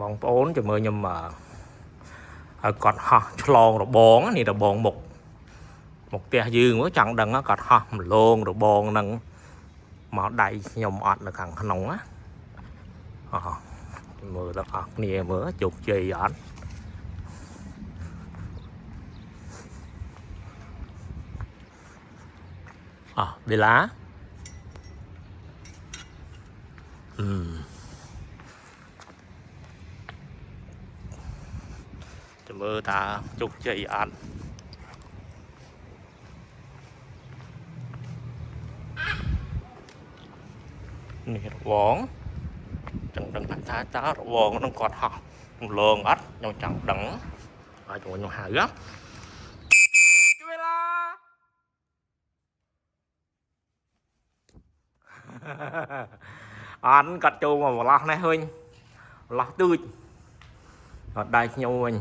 បងប្អូនជាមួយខ្ញុំគាត់ហោះឆ្លងរបងនេះរបងមុខផ្ទះយើងមើលចង់ដឹងគាត់ហោះម្លងរបងនឹងមកដៃខ្ញុំអត់នៅខាងក្នុងណាមើលដល់អស់គ្នាមើលជោគជ័យអត់បេឡាចាំមើលថាជោគជ័យអត់នេះរបងចង់ដឹងថាតើរបងនឹងគាត់ហោះរលងអត់ខ្ញុំចង់ដឹងហើយខ្ញុំហៅជួយឡាអត់គាត់ចូលមកបន្លោះនេះវិញបន្លោះទូចអត់ដៃខ្ញុំវិញ